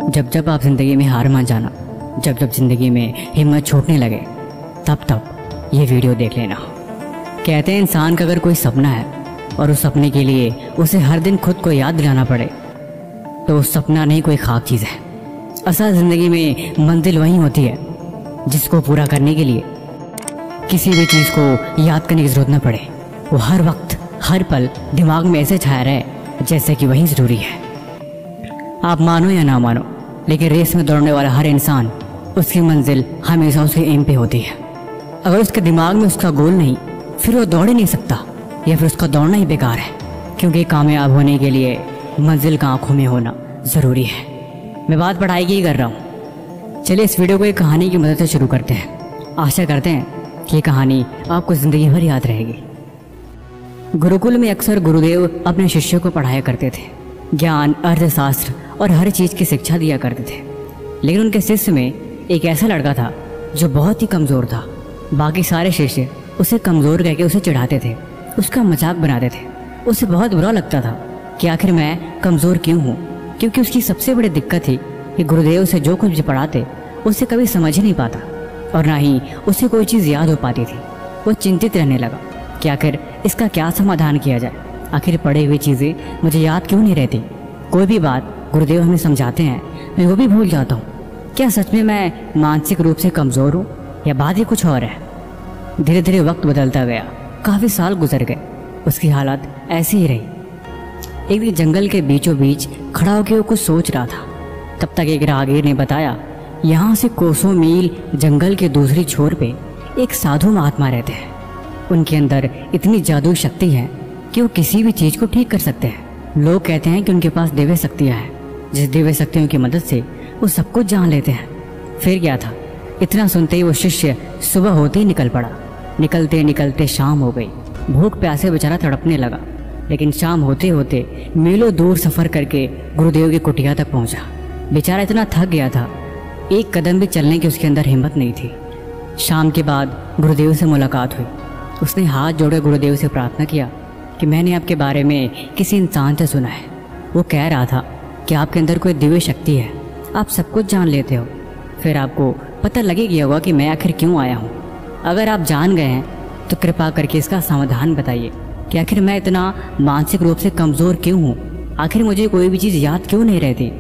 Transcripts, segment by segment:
जब जब आप ज़िंदगी में हार मान जाना, जब जब ज़िंदगी में हिम्मत छूटने लगे, तब तब ये वीडियो देख लेना। कहते हैं इंसान का अगर कोई सपना है और उस सपने के लिए उसे हर दिन खुद को याद दिलाना पड़े तो उस सपना नहीं कोई खाक चीज़ है। असल ज़िंदगी में मंजिल वही होती है जिसको पूरा करने के लिए किसी भी चीज़ को याद करने की ज़रूरत न पड़े। वो हर वक्त हर पल दिमाग में ऐसे छाया रहे जैसे कि वही ज़रूरी है। आप मानो या ना मानो, लेकिन रेस में दौड़ने वाला हर इंसान उसकी मंजिल हमेशा उसके एम पे होती है। अगर उसके दिमाग में उसका गोल नहीं, फिर वो दौड़ ही नहीं सकता, या फिर उसका दौड़ना ही बेकार है। क्योंकि कामयाब होने के लिए मंजिल का आंखों में होना ज़रूरी है। मैं बात पढ़ाई की ही कर रहा हूँ। चलिए इस वीडियो को एक कहानी की मदद से शुरू करते हैं। आशा करते हैं कि ये कहानी आपको ज़िंदगी भर याद रहेगी। गुरुकुल में अक्सर गुरुदेव अपने शिष्यों को पढ़ाया करते थे। ज्ञान, अर्थशास्त्र और हर चीज़ की शिक्षा दिया करते थे। लेकिन उनके शिष्य में एक ऐसा लड़का था जो बहुत ही कमज़ोर था। बाकी सारे शिष्य उसे कमज़ोर कहकर उसे चिढ़ाते थे, उसका मजाक बनाते थे। उसे बहुत बुरा लगता था कि आखिर मैं कमज़ोर क्यों हूँ, क्योंकि उसकी सबसे बड़ी दिक्कत थी कि गुरुदेव उसे जो कुछ भी पढ़ाते उसे कभी समझ ही नहीं पाता और ना ही उसे कोई चीज़ याद हो पाती थी। वो चिंतित रहने लगा कि आखिर इसका क्या समाधान किया जाए। आखिर पढ़ी हुई चीज़ें मुझे याद क्यों नहीं रहती। कोई भी बात गुरुदेव हमें समझाते हैं मैं वो भी भूल जाता हूँ। क्या सच में मैं मानसिक रूप से कमज़ोर हूँ या बात ही कुछ और है। धीरे धीरे वक्त बदलता गया। काफ़ी साल गुजर गए। उसकी हालत ऐसी ही रही। एक दिन जंगल के बीचों बीच खड़ा होकर वो कुछ सोच रहा था। तब तक एक राहगीर ने बताया, यहाँ से कोसों मील जंगल के दूसरी छोर पे एक साधु महात्मा रहते हैं। उनके अंदर इतनी जादुई शक्ति है कि वो किसी भी चीज़ को ठीक कर सकते हैं। लोग कहते हैं कि उनके पास दिव्य शक्तियाँ हैं, जिस दिव्य शक्तियों की मदद से वो सब कुछ जान लेते हैं। फिर क्या था, इतना सुनते ही वो शिष्य सुबह होते ही निकल पड़ा। निकलते निकलते शाम हो गई। भूख प्यासे बेचारा तड़पने लगा। लेकिन शाम होते होते मीलों दूर सफ़र करके गुरुदेव की कुटिया तक पहुंचा। बेचारा इतना थक गया था, एक कदम भी चलने की उसके अंदर हिम्मत नहीं थी। शाम के बाद गुरुदेव से मुलाकात हुई। उसने हाथ जोड़कर गुरुदेव से प्रार्थना किया कि मैंने आपके बारे में किसी इंसान से सुना है। वो कह रहा था कि आपके अंदर कोई दिव्य शक्ति है, आप सब कुछ जान लेते हो। फिर आपको पता लगे गया होगा कि मैं आखिर क्यों आया हूँ। अगर आप जान गए हैं तो कृपा करके इसका समाधान बताइए कि आखिर मैं इतना मानसिक रूप से कमज़ोर क्यों हूँ। आखिर मुझे कोई भी चीज़ याद क्यों नहीं रहती।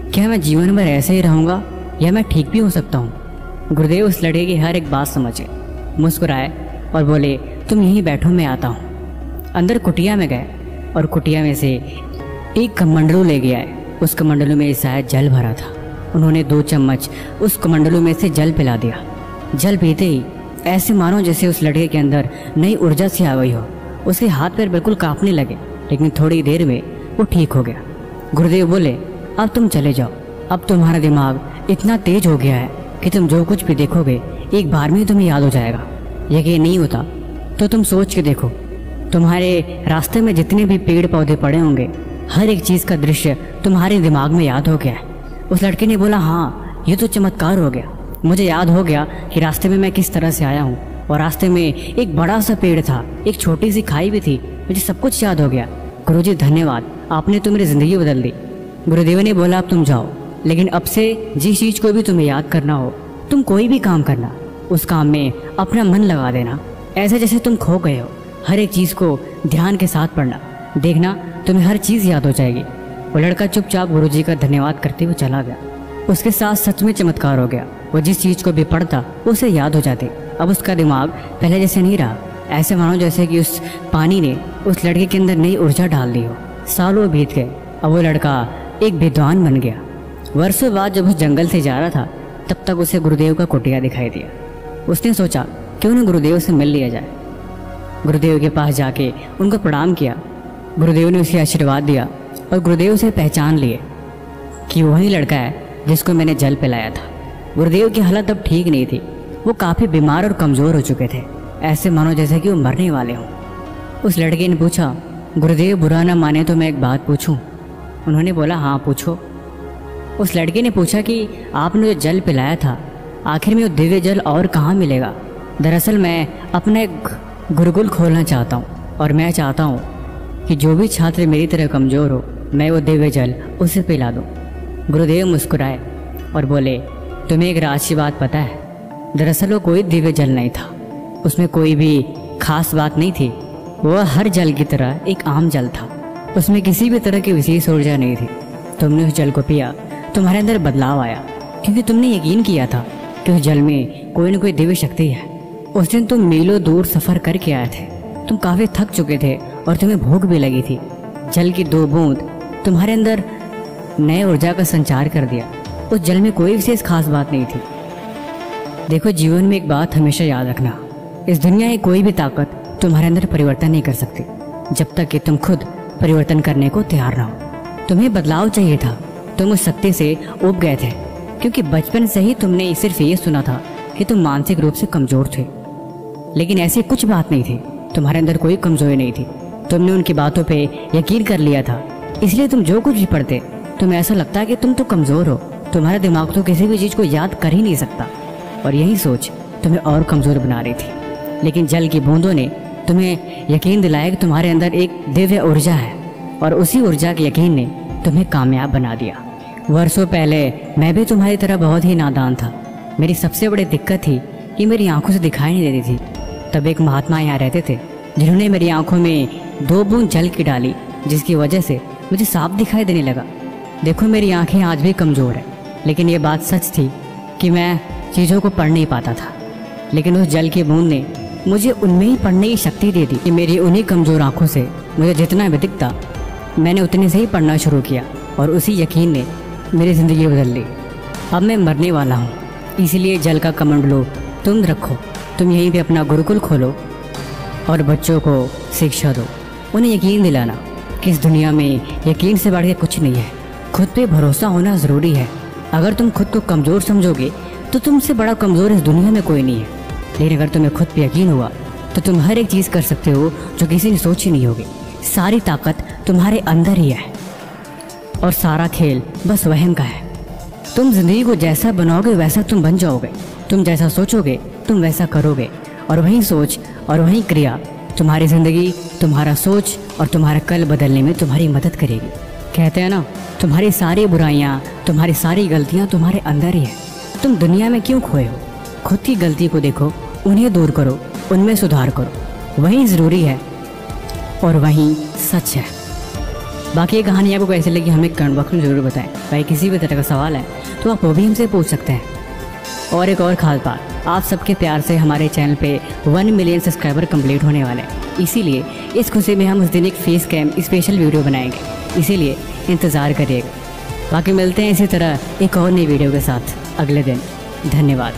क्या मैं जीवन भर ऐसे ही रहूँगा या मैं ठीक भी हो सकता हूँ। गुरुदेव उस लड़के की हर एक बात समझे, मुस्कुराए और बोले, तुम यहीं बैठो, मैं आता हूँ। अंदर कुटिया में गए और कुटिया में से एक कमंडलू ले गया है। उस कमंडलू में शायद जल भरा था। उन्होंने 2 चम्मच उस कमंडलू में से जल पिला दिया। जल पीते ही ऐसे मानो जैसे उस लड़के के अंदर नई ऊर्जा सी आ गई हो। उसके हाथ पैर बिल्कुल कांपने लगे, लेकिन थोड़ी देर में वो ठीक हो गया। गुरुदेव बोले, अब तुम चले जाओ। अब तुम्हारा दिमाग इतना तेज हो गया है कि तुम जो कुछ भी देखोगे एक बार में तुम्हें याद हो जाएगा। यकीन नहीं होता तो तुम सोच के देखो, तुम्हारे रास्ते में जितने भी पेड़ पौधे पड़े होंगे, हर एक चीज़ का दृश्य तुम्हारे दिमाग में याद हो गया है। उस लड़के ने बोला, हाँ ये तो चमत्कार हो गया। मुझे याद हो गया कि रास्ते में मैं किस तरह से आया हूँ, और रास्ते में एक बड़ा सा पेड़ था, एक छोटी सी खाई भी थी। मुझे सब कुछ याद हो गया। गुरुजी धन्यवाद, आपने तो मेरी ज़िंदगी बदल दी। गुरुदेव ने बोला, अब तुम जाओ, लेकिन अब से जिस चीज़ को भी तुम्हें याद करना हो, तुम कोई भी काम करना, उस काम में अपना मन लगा देना, ऐसे जैसे तुम खो गए हो। हर एक चीज़ को ध्यान के साथ पढ़ना, देखना तुम्हें हर चीज़ याद हो जाएगी। वो लड़का चुपचाप गुरुजी का धन्यवाद करते हुए चला गया। उसके साथ सच में चमत्कार हो गया। वो जिस चीज़ को भी पढ़ता उसे याद हो जाती। अब उसका दिमाग पहले जैसे नहीं रहा। ऐसे मानो जैसे कि उस पानी ने उस लड़के के अंदर नई ऊर्जा डाल दी हो। सालों बीत गए। अब वो लड़का एक विद्वान बन गया। वर्षों बाद जब उस जंगल से जा रहा था, तब तक उसे गुरुदेव का कुटिया दिखाई दिया। उसने सोचा क्यों न गुरुदेव से मिल लिया जाए। गुरुदेव के पास जाके उनको प्रणाम किया। गुरुदेव ने उसे आशीर्वाद दिया और गुरुदेव से पहचान लिए कि वही लड़का है जिसको मैंने जल पिलाया था। गुरुदेव की हालत अब ठीक नहीं थी। वो काफ़ी बीमार और कमज़ोर हो चुके थे, ऐसे मानो जैसे कि वो मरने वाले हों। उस लड़के ने पूछा, गुरुदेव बुरा ना माने तो मैं एक बात पूछूं? उन्होंने बोला, हाँ पूछो। उस लड़के ने पूछा कि आपने जो जल पिलाया था, आखिर में वो दिव्य जल और कहाँ मिलेगा? दरअसल मैं अपना एक गुरुकुल खोलना चाहता हूँ और मैं चाहता हूँ कि जो भी छात्र मेरी तरह कमज़ोर हो मैं वो दिव्य जल उसे पिला दूँ। गुरुदेव मुस्कुराए और बोले, तुम्हें एक राज की बात पता है? दरअसल वो कोई दिव्य जल नहीं था, उसमें कोई भी खास बात नहीं थी। वह हर जल की तरह एक आम जल था, उसमें किसी भी तरह की विशेष ऊर्जा नहीं थी। तुमने उस जल को पिया, तुम्हारे अंदर बदलाव आया, क्योंकि तुमने यकीन किया था कि उस जल में कोई न कोई दिव्य शक्ति है। उस दिन तुम मीलों दूर सफ़र करके आए थे, तुम काफ़ी थक चुके थे और तुम्हें भूख भी लगी थी। जल की 2 बूंद तुम्हारे अंदर नए ऊर्जा का संचार कर दिया। उस जल में कोई विशेष खास बात नहीं थी। देखो, जीवन में एक बात हमेशा याद रखना, इस दुनिया की कोई भी ताकत तुम्हारे अंदर परिवर्तन नहीं कर सकती जब तक कि तुम खुद परिवर्तन करने को तैयार ना हो। तुम्हें बदलाव चाहिए था, तुम उस शक्ति से ऊब गए थे, क्योंकि बचपन से ही तुमने सिर्फ ये सुना था कि तुम मानसिक रूप से कमज़ोर थे। लेकिन ऐसी कुछ बात नहीं थी, तुम्हारे अंदर कोई कमज़ोरी नहीं थी। तुमने उनकी बातों पे यकीन कर लिया था, इसलिए तुम जो कुछ भी पढ़ते तुम्हें ऐसा लगता है कि तुम तो कमज़ोर हो। तुम्हारा दिमाग तो किसी भी चीज़ को याद कर ही नहीं सकता, और यही सोच तुम्हें और कमज़ोर बना रही थी। लेकिन जल की बूंदों ने तुम्हें यकीन दिलाया कि तुम्हारे अंदर एक दिव्य ऊर्जा है, और उसी ऊर्जा के यकीन ने तुम्हें कामयाब बना दिया। वर्षों पहले मैं भी तुम्हारी तरह बहुत ही नादान था। मेरी सबसे बड़ी दिक्कत थी कि मेरी आंखों से दिखाई नहीं देती थी। तब एक महात्मा यहाँ रहते थे, जिन्होंने मेरी आंखों में 2 बूंद जल की डाली, जिसकी वजह से मुझे साफ दिखाई देने लगा। देखो, मेरी आंखें आज भी कमज़ोर है, लेकिन ये बात सच थी कि मैं चीज़ों को पढ़ नहीं पाता था। लेकिन उस जल की बूंद ने मुझे उनमें ही पढ़ने की शक्ति दे दी कि मेरी उन्हीं कमज़ोर आंखों से मुझे जितना भी दिखता, मैंने उतने से ही पढ़ना शुरू किया, और उसी यकीन ने मेरी ज़िंदगी बदल ली। अब मैं मरने वाला हूँ, इसीलिए जल का कमंडलू तुम रखो। तुम यहीं पे अपना गुरुकुल खोलो और बच्चों को शिक्षा दो। उन्हें यकीन दिलाना कि इस दुनिया में यकीन से बढ़ के कुछ नहीं है। खुद पे भरोसा होना ज़रूरी है। अगर तुम खुद को कमज़ोर समझोगे तो तुमसे बड़ा कमज़ोर इस दुनिया में कोई नहीं है। लेकिन अगर तुम्हें खुद पे यकीन हुआ तो तुम हर एक चीज़ कर सकते हो जो किसी ने सोची नहीं होगी। सारी ताकत तुम्हारे अंदर ही है, और सारा खेल बस वहम का है। तुम जिंदगी को जैसा बनाओगे वैसा तुम बन जाओगे। तुम जैसा सोचोगे तुम वैसा करोगे, और वही सोच और वही क्रिया तुम्हारी ज़िंदगी, तुम्हारा सोच और तुम्हारा कल बदलने में तुम्हारी मदद करेगी। कहते हैं ना, तुम्हारी सारी बुराइयाँ, तुम्हारी सारी गलतियाँ तुम्हारे अंदर ही है। तुम दुनिया में क्यों खोए हो? खुद की गलती को देखो, उन्हें दूर करो, उनमें सुधार करो। वही ज़रूरी है और वही सच है। बाकी ये कहानी आपको कैसी लगी हमें कमेंट बॉक्स में ज़रूर बताएं। भाई किसी भी तरह का सवाल है तो आप वो भी हमसे पूछ सकते हैं। और एक और खास बात, आप सबके प्यार से हमारे चैनल पे 1 मिलियन सब्सक्राइबर कंप्लीट होने वाले हैं। इसीलिए इस खुशी में हम उस दिन एक फेस कैम स्पेशल वीडियो बनाएंगे, इसीलिए इंतज़ार करिएगा। बाकी मिलते हैं इसी तरह एक और नई वीडियो के साथ अगले दिन। धन्यवाद।